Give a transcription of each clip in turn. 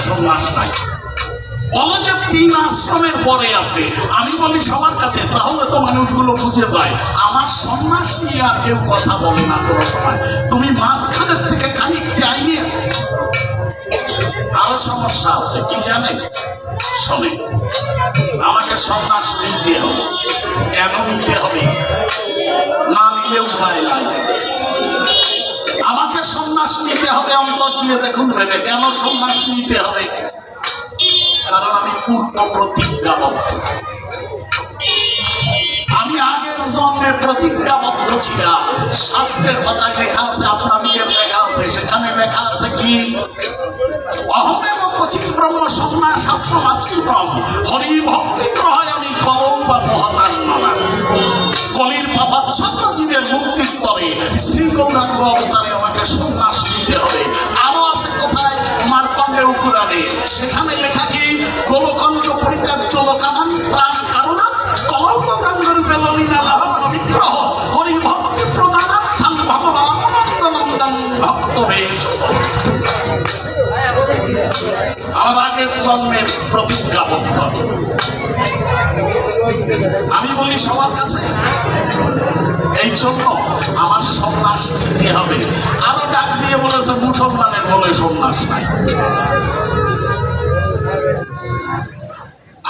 সন্ন্যাস নাই। বলে যে 3 আশ্রমের পরে আছে। আমি বলি সবার কাছে, তাহলে তো মানুষগুলো বুঝে যায় আমার সন্ন্যাস নিয়ে আর কেউ কথা বলে না কোনো সময়। তুমি মাঝখানের থেকে খানিকটা আইনে আরো সমস্যা আছে কি জানেন? শোনে, আমাকে সন্ন্যাস নিতে হবে। কেন নিতে হবে? না নিলে উপায় নাই। আমাকে সন্ন্যাস নিতে হবে, অন্তর দিয়ে দেখুন ভেবে। কেন সন্ন্যাস নিতে হবে? কারণ আমি পূর্ণ প্রতিজ্ঞাবদ্ধ। আমি আগের জন্মে প্রতিজ্ঞাবদ্ধ ছিলাম। শাস্ত্রের কথা লেখা আছে, আপনাদের লেখা আছে। সেখানে লেখা আছে কি? অহমেব কচিৎ ব্রহ্ম সন্ন্যাস আশ্রম আশ্রিতম হরি ভক্তি গ্রহায় আমি কলৌ বা মহাতান্ননা। কলির পাপাচ্ছন্ন জীবের মুক্তির তরে শ্রী গৌরাঙ্গ অবতারে আমাকে সন্ন্যাস নিতে হবে। আরো আছে কোথায়? মার্কণ্ডেয় পুরাণে। সেখানে লেখা কি? গোলকঞ্চ পরিত্যাজ্য লোকানাং প্রাণ কারণা কলৌ গৌরাঙ্গ রূপে ললিনা লাভন বিগ্রহ হরি ভক্তি প্রদানার্থং ভগবান নন্দনন্দন ভক্তবেশ। আমার আগের জন্মের প্রতিজ্ঞাবদ্ধ। আমি বলি সবার কাছে, এই জন্য আমার সন্ন্যাস নিতে হবে। আরো ডাক দিয়ে বলেছে মুসলমানের বলে সন্ন্যাস নাই।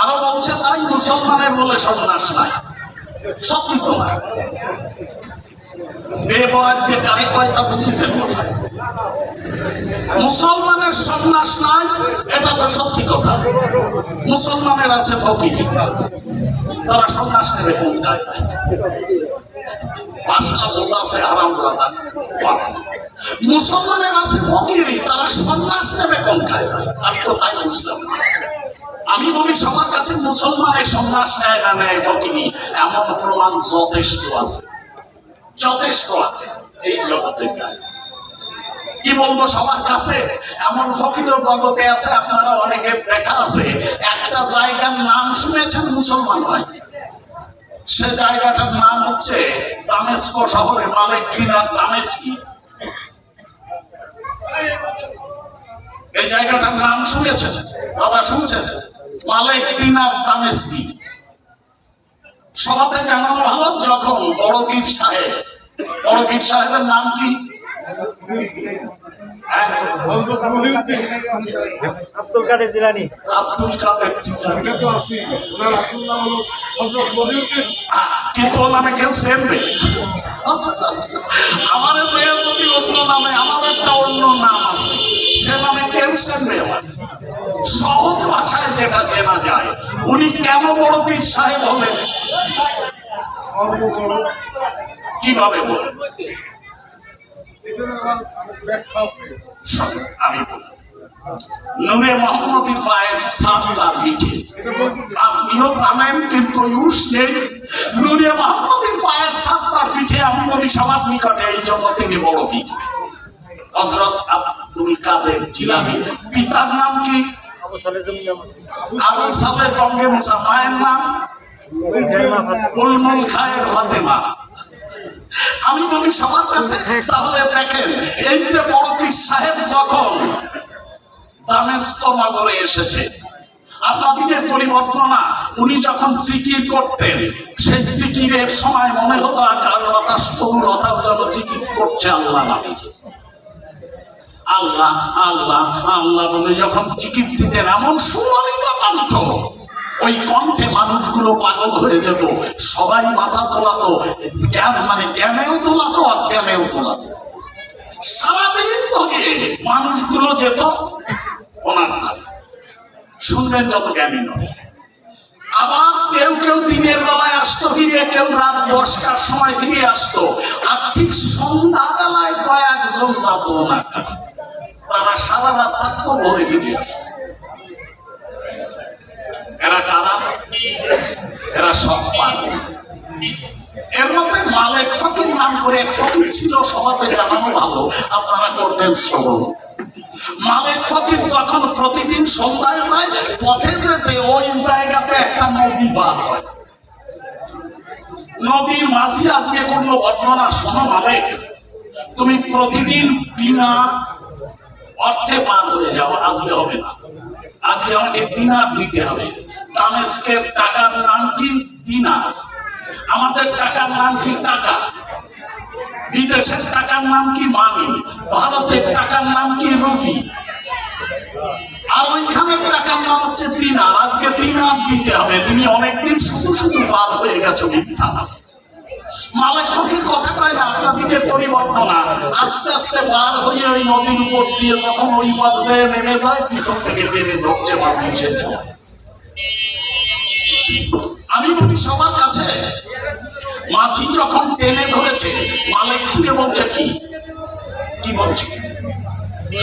আরো বলছে তাই মুসলমানের বলে সন্ন্যাস নাই। সত্যি তো না। বেবরাদ্দে কারে কয়টা বুঝেছেন? মুসলমানের সন্ন্যাস নাই, এটা তো সত্যি কথা। মুসলমানের আছে ফকির, তারা সন্ন্যাস নেবে কোন কায়দায়? ভাষা বলছে হারামজাদা। মুসলমানের আছে ফকিরি, তারা সন্ন্যাস নেবে কোন কায়দায়? আমি তো তাই বুঝলাম। আমি বলি সবার কাছে, মুসলমানের সন্ন্যাস নেয় না নেয় ফকিরি, এমন প্রমাণ যথেষ্ট আছে, যথেষ্ট আছে এই জগতে। কি বলবো সবার কাছে? এমন ফকিরও জগতে আছে, আপনারা অনেকে দেখা আছে। একটা জায়গার নাম শুনেছেন মুসলমান ভাই? সে জায়গাটার নাম হচ্ছে দামেস্ক শহরে মালিক দিনার দামেস্কি। এই জায়গাটার নাম শুনেছেন? দাদা শুনছেন? মালিক দিনার দামেস্কি। সভাতে জানানো ভালো, যখন বড় পীর সাহেব, বড় পীর সাহেবের নাম কি? আব্দুল কাদের জিলানী। আব্দুল কাদের জিলানী কিন্তু নামে কেউ সেরবে? আমার যদি অন্য নামে, আমার একটা অন্য নাম আছে, সে নামে কেউ সেরবে? সহজ ভাষায় যেটা চেনা যায়, উনি কেন বড় পীর সাহেব হলেন? কিভাবে বলেন? আমি বলি, নূরে মোহাম্মদী পায়ের ছাপ তার পিঠে। আপনিও জানেন কিন্তু নূরে মোহাম্মদী পায়ের ছাপ তার পিঠে। আমি বলি সবার নিকটে, এই জন্য তিনি বড় পীর। হযরত আব্দুল কাদের জিলানী। পিতার নাম কি? আবু সালে জঙ্গে মুসা। মায়ের নাম উলমুল খায়ের ফাতেমা। আমি বলি সবার কাছে, তাহলে দেখেন, এই যে বড় পীর সাহেব যখন দামেস্ক নগরে এসেছে, আপনাদের পরিবর্তন না, উনি যখন জিকির করতেন, সেই জিকিরের সময় মনে হতো আকারলতা স্থূলতার জন্য জিকির করছে আল্লাহ নামে। আল্লাহ আল্লাহ আল্লাহ বলে যখন জিকির দিতেন, এমন সুললিত কণ্ঠ, ওই কণ্ঠে মানুষগুলো পাগল হয়ে যেত। সবাই মাথা তোলাতো, মানে জ্ঞানেও তোলাতো, অজ্ঞানেও তোলাতো। সারাদিন ধরে মানুষগুলো যেত ওনার ধারে, শুনবেন যত জ্ঞানী নয়। আবার কেউ কেউ দিনের বেলায় আসতো ফিরে, কেউ রাত 10টার সময় ফিরে আসতো। আর ঠিক সন্ধ্যাবেলায় কয়েকজন যেত ওনার কাছে, তারা সারা রাত থাকতো, ভোরে ফিরে আসতো। এরা কারা? এরা সব পাগল। এর মধ্যে মালিক ফকির নাম করে এক ফকির ছিল, সভাতে জানানো ভালো, আপনারা করবেন শ্রবণ। মালিক ফকির যখন প্রতিদিন সন্ধ্যায় যায়, পথে যেতে ওই জায়গাতে একটা নদী পার হয়। নদীর মাঝি আজকে করলো বর্ণনা, শোনো মালিক, তুমি প্রতিদিন বিনা অর্থে পার হয়ে যাও, আজকে হবে না। আজকে আমাকে দিনার দিতে হবে। দামেস্কের টাকার নাম কি? দিনার। আমাদের টাকার নাম কি? টাকা। বিদেশের টাকার নাম কি? মানি। ভারতের টাকার নাম কি? রুপি। আর ওইখানের টাকার নাম হচ্ছে দিনার। আজকে দিনার দিতে হবে। তুমি অনেকদিন শুধু শুধু পার হয়ে গেছো মিথ্যা। মালিক ফকির কথা কয় না, আপনাদিকে পরিবর্তন না। আস্তে আস্তে পার হয়ে ওই নদীর উপর দিয়ে যখন ওই পাশ দিয়ে নেমে যায়, পিছন থেকে টেনে ধরছে মাঝি। সেই সময় আমি বলি সবার কাছে, মাঝি যখন টেনে ধরেছে, মালিক ফিরে বলছে কি কি বলছে?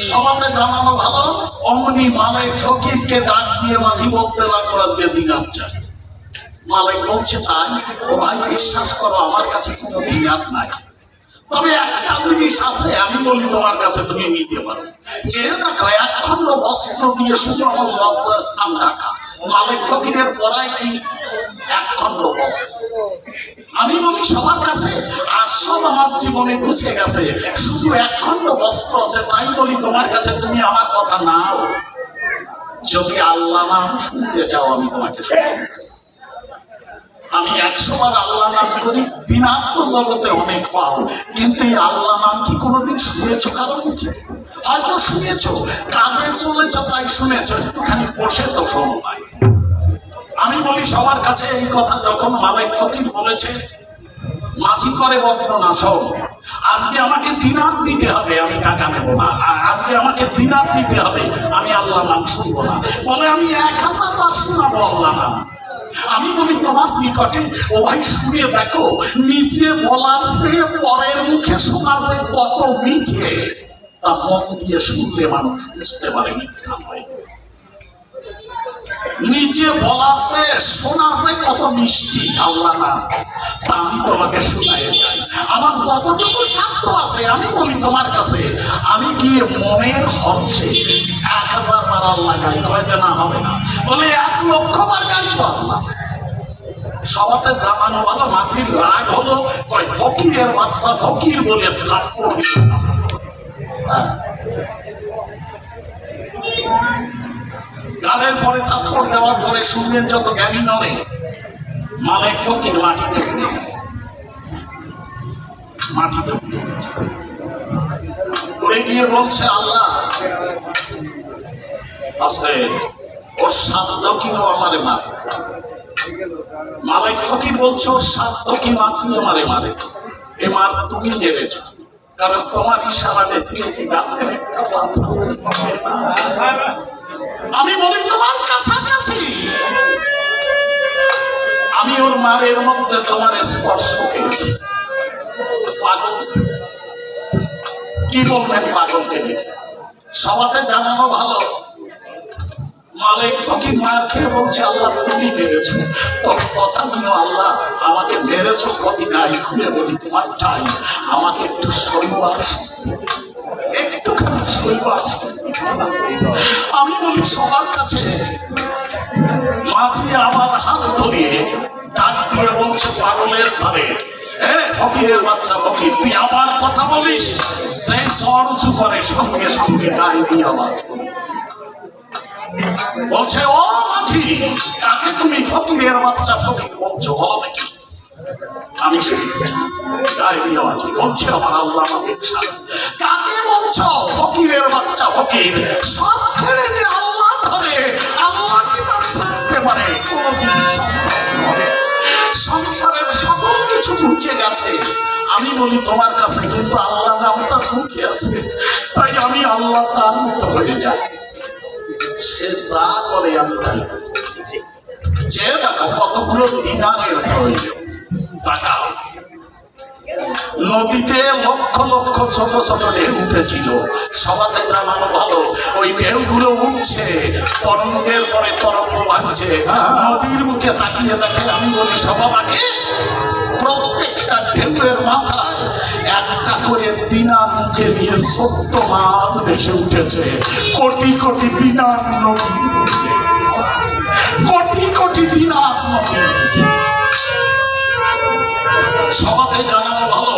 সবাতে জানানো ভালো। অমনি মালিক ফকিরকে ডাক দিয়ে মাঝি বলতে লাগলো, আজকে দিনার চাই। মালিক বলছে তাই? ও ভাই বিশ্বাস করো, আমার কাছে কোনো দিনার নাই, তবে একটা জিনিস আছে, আমি বলি তোমার কাছে তুমি নিতে পারো। যে দেখো, এক খন্ড বস্ত্র দিয়ে শুধু আমার লজ্জার স্থান ঢাকা। মালিক ফকিরের পরায় কি? এক খন্ড বস্ত্র। আমি বলি সবার কাছে, আর সব আমার জীবনে ঘুষে গেছে, শুধু এক খন্ড বস্ত্র আছে। তাই বলি তোমার কাছে তুমি আমার কথা নাও। যদি আল্লাহ নাম শুনতে চাও, আমি তোমাকে শুনবো। আমি 100 বার আল্লাহ নাম করি। দিনার তো জগতে অনেক পাও, কিন্তু এই আল্লাহ নাম কি কোনোদিন শুনেছো কারণ কি? হয়তো শুনেছো, কাজে চলেছ তাই শুনেছো, একটুখানি বসে তো শোনো নাই। আমি বলি সবার কাছে এই কথা যখন মালিক ফকির বলেছে, মাঝি করে বর্ণনা সব। আজকে আমাকে দিনার দিতে হবে, আমি টাকা নেব না। আজকে আমাকে দিনার দিতে হবে, আমি আল্লাহ নাম শুনবো না। বলে আমি 1000 বার শোনাবো আল্লাহ নাম। আমি বলি তোমার নিকটে, ও ভাই শুনে দেখো, নিচে বলার চেয়ে পরের মুখে শোনা যে কত মিঠে, তা মন দিয়ে শুনলে মানুষ বুঝতে পারে মিথ্যা নয়। নিচে বলার চেয়ে শোনা যে কত মিষ্টি আল্লাহ নাম, তা আমি তোমাকে শোনাই যাই। আমার যতটুকু সাধ্য আছে আমি বলি তোমার কাছে, আমি গিয়ে মনের হর্ষে 1000 বার আল্লাহ গাই। কয় যে না হবে না, বলে 1,00,000 বার গাইব আল্লাহ। সবাতে জানানো ভালো। মাঝির রাগ হলো, কয় ফকিরের বাচ্চা ফকির বলে থাপ্পড় দিল। গালের পরে থাপ্পড় দেওয়ার পরে শুনলেন যত জ্ঞানী নলে, মালিক ফকির মাটিতে পড়ে গিয়ে বলছে, আল্লাহ আস্তে, ওর সাধ্য কি আমারে মারে। মালিক ফকির বলছে, ওর সাধ্য কি মাছি আমারে মারে। এ মার তুমি নেবেছ, কারণ তোমার ইশারাতে তিনটি গাছের একটা পাতা। আমি বলি তোমার কাছাকাছি, আমি ওর মারের মধ্যে তোমার স্পর্শ পেয়েছি। পাগল কি বলবেন পাগলকে দেখে? সবাতে জানানো ভালো। মালিক ফকির মার খেয়ে বলছে, আল্লাহ তুমি মেরেছো, তবে কথা নিও আল্লাহ, আমাকে মেরেছো ক্ষতি নাই। খুলে বলি তোমার চাই, আমাকে একটু শৈবার, একটুখানি শৈবার। আমি বলি সবার কাছে, মাঝি আবার হাত ধরিয়ে ডাক দিয়ে বলছে, পাগলের ধারে, ফকিরের বাচ্চা ফকির, তুই আবার কথা বলিস। সেই জ্বর উঁচু করে সঙ্গে সঙ্গে গায়ে দিয়ে আবার বলছে, ও মাঝি, কাকে তুমি ফকিরের বাচ্চা ফকির বলছো বলো দেখি। আমি গায়ে দিয়ে আছি, বলছে আমার আল্লাহ ব্যবসা। কাকে বলছো ফকিরের বাচ্চা ফকির? সব ছেড়ে যে আল্লাহ ধরে, আল্লাহ কি তার ছাড়তে পারে? কোনদিন সম্ভব নয়। সংসারের সকল কিছু মুছে গেছে, আমি বলি তোমার কাছে, কিন্তু আল্লাহ নামটা মুখে আছে। তাই আমি আল্লাহ তার মতো হয়ে যাই। সে যা করে আমি তাই করি। যে দেখো কতগুলো দিনারের প্রয়োজন, টাকা। নদীতে লক্ষ লক্ষ ছোট ছোট ঢেউ উঠেছিল। সবাতে জানানো ভালো, ওই ঢেউগুলো উঠছে, তরঙ্গের পরে তরঙ্গ ভাঙছে। নদীর মুখে তাকিয়ে দেখে, আমি বলি সবাকে, প্রত্যেকটা ঢেউয়ের মাথায় একটা করে দিনার মুখে নিয়ে ছোট্ট মাছ ভেসে উঠেছে। কোটি কোটি দিনার নদী, কোটি কোটি দিনার নদী। সবাতে জানানো ভালো,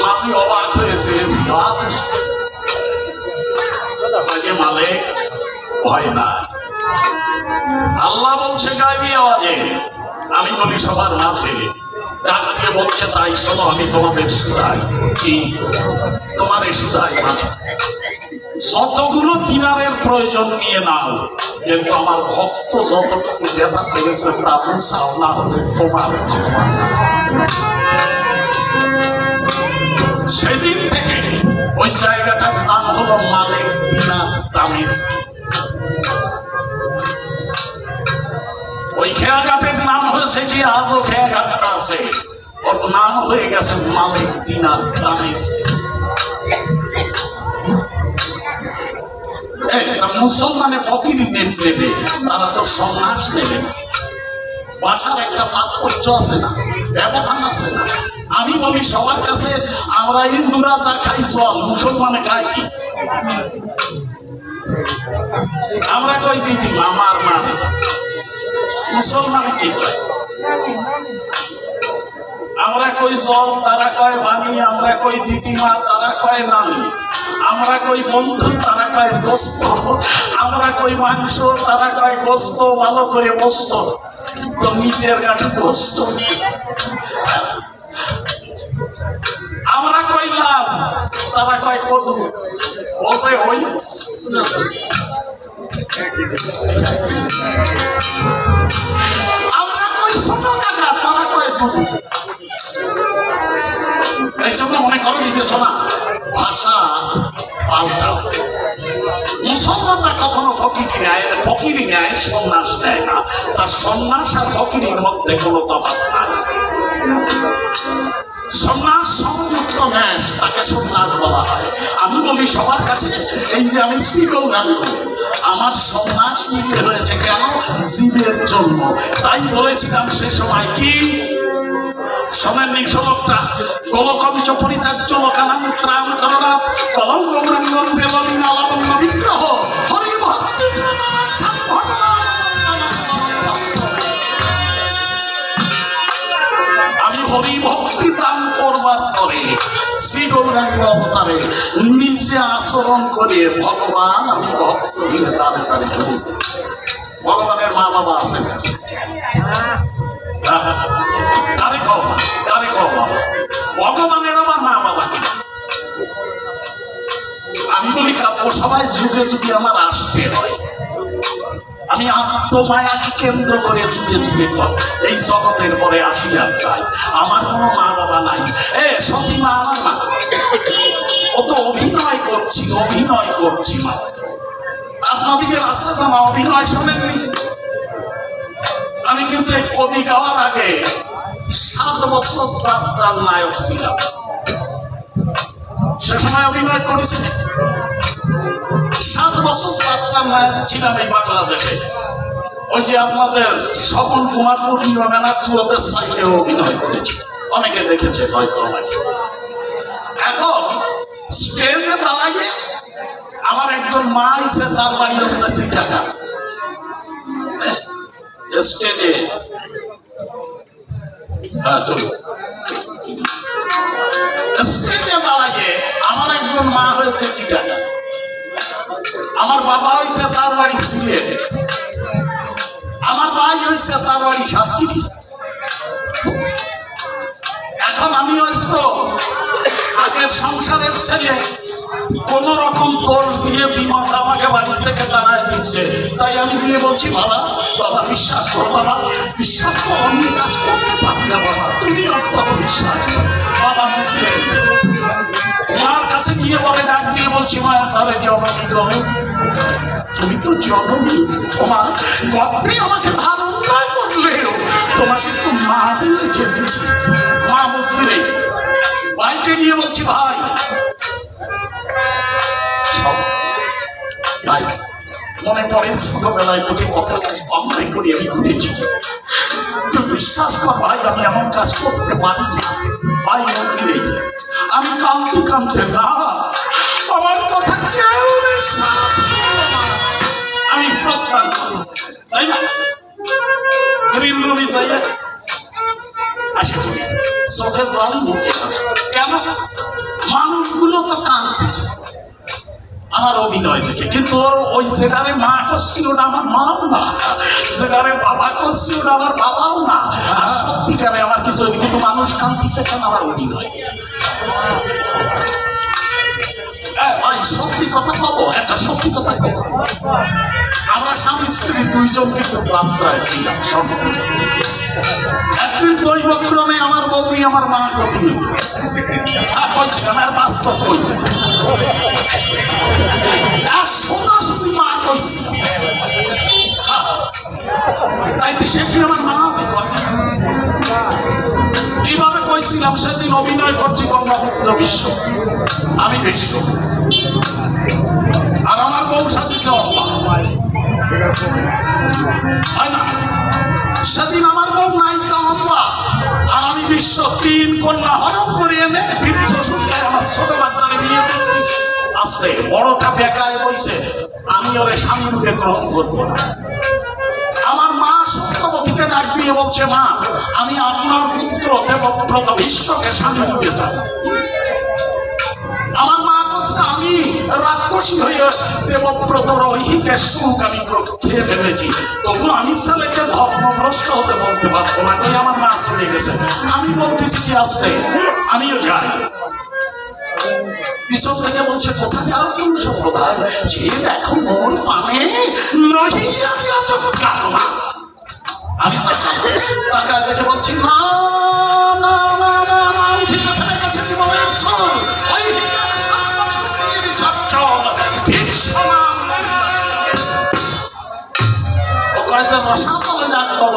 মাঝি অবাক হয়েছে। মালিক ভয় না, আল্লাহ বলছে গায়বী আওয়াজে, আমি বলি সবার মাঝে, ডাক দিয়ে বলছে তাই শোনো আমি তোমাদের শুধাই। কি তোমার এই শুধাই মাঝে যতগুলো দিনারের প্রয়োজন নিয়ে নাও, কিন্তু আমার ভক্ত যতটুকু ব্যথা পেয়েছে তা বুঝাও না হলে তোমার ক্ষমা। সেদিন থেকে ওই জায়গাটার নাম হলো মালিক দিনার দামেস্ক। ওই খেয়াঘাটের নাম হয়েছে যে আজও খেয়াঘাটটা আছে, ওর নাম হয়ে গেছে মালিক দিনার দামেস্ক। মুসলমানে ফকিরি নেবে, তারা তো সন্ন্যাস নেবে না। ভাষার একটা তাৎপর্য আছে না, ব্যবধান আছে না। আমি বলি সবার কাছে, আমরা হিন্দুরা যা খাই চল, মুসলমানে খাই কি? আমরা কই দিদি আমার মানে, মুসলমানে কি কয়? আমরা কই জল, তারা কয় পানি। আমরা কই দিদিমা, তারা কয় নানি। আমরা কই বন্ধু, তারা কয় দোস্ত। আমরা কই মাংস, তারা কয় গোস্ত, ভালো করে বস্ত। তো নিচের গাঠে গোস্ত। আমরা কই লাল, তারা কয় কদু। বসে হই আমরা কই ছোট কাকা, তারা কয় দুধু। এই জন্য মনে করো নিতেছ না, ভাষা পাল্টাও। মুসলমানরা কখনো ফকিরি নেয়, সন্ন্যাস নেয় না। তার সন্ন্যাস আর ফকিরির মধ্যে কোনো তফাৎ নাই। সন্ন্যাস সংযুক্ত ন্যাস, তাকে সন্ন্যাস বলা হয়। আমি বলি সবার কাছে, এই যে আমি শ্রী গৌরাঙ্গ, আমার সন্ন্যাস নিতে হয়েছে কেন? জীবের জন্য। তাই বলেছিলাম সে সময় কি শোনেন নি শ্লোকটা, গোলকঞ্চ পরিত্যাজ্য লোকানাং ত্রাণ করোনা কলৌ গৌরাঙ্গম বেলনা লাবণ্য বিগ্রহ হরি ভক্তি প্রণানার্থম ভগবান। আমি হরি ভক্তি দান করবার পরে শ্রী গৌরাঙ্গ অবতারে নিচে আচরণ করে ভগবান, আমি ভক্ত দিয়ে দাঁড়ে দাঁড়ে করি। ভগবানের মা বাবা আছে, ভগবানের আমার মা বাবাকে আমি বলি কাব্য সবাই যুগে যুগে আমার আসতে হয়। আমি আত্মমায়াকে কেন্দ্র করে যুগে যুগে এই জগতের পরে আসিয়া চাই। আমার কোনো মা বাবা নাই। সচিমা আমার মা, ও তো অভিনয় করছি মা। আপনাদের আছে জানা অভিনয় শোনেননি? আমি কিন্তু এই কবি গাওয়ার আগে 7 বছর যাত্রার নায়ক ছিলাম। সে সময় অভিনয় করেছি, 7 বছর যাত্রার নায়ক ছিলাম এই বাংলাদেশে। ওই যে আপনাদের স্বপন কুমার পূর্ণিমা ব্যানার্জি, ওদের সাইডে অভিনয় করেছি, অনেকে দেখেছে হয়তো আমাকে। এখন স্টেজে দাঁড়াইয়ে আমার একজন মা এসে, তার বাড়ি হচ্ছে চিটাগাং। স্টেজে দাঁড়াইয়ে আমার একজন মা হয়েছে চিটাগাং, আমার বাবা হয়েছে তার বাড়ি সিলেট, আমার ভাই হয়েছে তার বাড়ি সাতক্ষীরা। এখন আমি হয়েছে তো আগের সংসারের ছেলে, কোন রকম দোষ দিয়ে বিমত আমাকে বাড়ির থেকে দাঁড়ায় দিচ্ছে। তাই আমি গিয়ে বলছি, বাবা বিশ্বাস করো, বাবা বিশ্বাস করো, আমি কাজ করতে পারি না বাবা, তুমি অন্তত বিশ্বাস করো। বাবা মুখে মার কাছে গিয়ে বলে, ডাক দিয়ে বলছি, মায়ের ধরে জননী গো, তুমি তো জননী, তোমার গল্পে আমাকে ধারণ না করলেও তোমাকে তো মা বলে জেনেছি। মা মুখ ফিরেছে, ভাইকে গিয়ে বলছি, ভাই মনে পড়ে ছোটবেলায় তোকে কত কিছু অন্যায় করি আমি ঘুরেছি, তুই বিশ্বাস কর ভাই আমি এমন কাজ করতে পারি না। ভাই মন ফিরেছে, আমি কাঁদতে কাঁদতে, না আমার কথা কেউ বিশ্বাস করবে না, আমি প্রস্থান করি, তাই না? গ্রিন রুমে যাইয়া আসে চলেছে, চোখে জল মুখে আসে। কেন? মানুষগুলো তো কাঁদতেছে, আমার অভিনয় থেকে, কিন্তু ওর ওই যেটারে মা করছি ওটা আমার মাও না, যেটারে বাবা করছি ওটা আমার বাবাও না। আর সত্যিকারে আমার কিছু হয়নি, কিন্তু মানুষ কান্দিছে কেন আমার অভিনয় দেখে। ভাই সত্যি কথা কবো, একটা সত্যি কথা কবো, আমরা স্বামী স্ত্রী দুইজন কিন্তু যাত্রায় ছিলাম। একদিন দৈবক্রমে আমার বউই আমার মা গতি কইছিলাম, আর বাস্তব কইছে আর সোজাসুজি মা কইছিলাম, তাই সে কি আমার মা কিভাবে কইছিলাম। সেদিন অভিনয় করছি ব্রহ্মপুত্র বিশ্ব, আমি বিশ্ব, আর আমার বউ সাজিছে অম্বা, হয় না? সেদিন আমার বউ নায়িকা অম্বা আর আমি বিশ্ব, তিন কন্যা হরণ করে এনে বীর্য শুকায় আমার ছোট বাচ্চারে বিয়ে দিয়েছি। আসলে বড়টা বেকায় বইছে, আমি ওরে স্বামী রূপে গ্রহণ করবো না। আমার মা সত্যবতীকে ডাক দিয়ে বলছে, মা আমি আপনার পুত্র দেবব্রত বিশ্বকে স্বামী রূপে চাই। আমার মা বলছে, আমি রাক্ষসী হয়ে দেবব্রত রহিকে সুখ আমি খেয়ে ফেলেছি, তবু আমি ছেলেকে ধর্মভ্রষ্ট হতে বলতে পারবো না। তাই আমার মা চলে গেছে, আমি বলতেছি কি আসতে আমিও যাই। পিছন থেকে বলছে, কোথায় যাও পুরুষ প্রধান, যে দেখো মোর পানে নহিয়া কাটনা। আমি তাকায় দেখে বলছি, না না না না না, ঠিক আছে ঠিক আছে, জীবনের সর ওই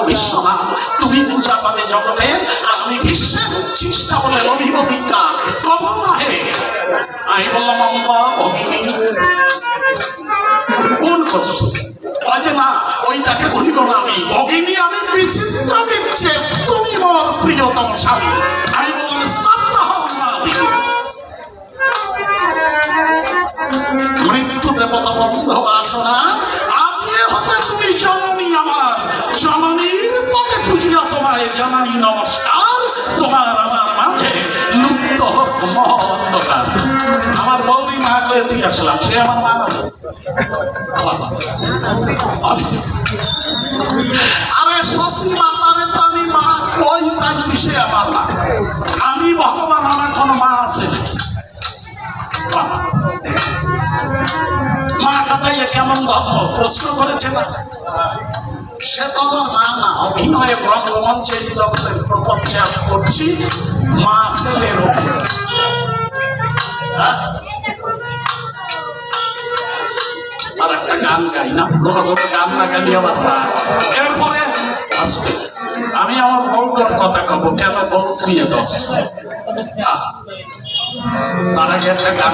বিশ্বনাথ, তুমি পূজা পাবে জগতের, আর আমি বিশ্বের উচ্ছিষ্টা বলে রবিব বিজ্ঞা কব নাহে। আমি বললাম, আম্মা ভগিনী কোন কষ্ট, যে না ওইটাকে বলিব না, আমি ভগিনী, আমি বিচিত্র বিচ্ছেদ, তুমি মোর প্রিয়তম স্বামী। আমি বললাম, স্তব্ধ হও না, মৃত্যু দেবতা বন্ধ বাসনা, আজকে হতে তুমি জননী আমার, জননীর পথে পুজিয়া তোমায় জানাই নমস্কার। তোমার আমার মাঝে লুপ্ত হোক মহৎকার। আমার বৌরি মা কয়ে তুই আসলাম, সে আমার মা। আরে শশী মাতারে তো আমি মা কই, তাই সে আমার মা। আমি ভগবান, আমার কোনো মা আছে মা কাটাইয়া কেমন ধর্ম প্রশ্ন করেছে না, সে তো আমার মা না। অভিনয়ে ব্রহ্মমঞ্চে জগতের প্রপঞ্চে আমি করছি মা ছেলের অভিনয়। আর একটা গান গাই না, কোনো কোনো গান না গালি আবার তা। এরপরে আসবে আমি আমার বউটার কথা কব, কেন বউ নিয়ে যাস। তার আগে একটা গান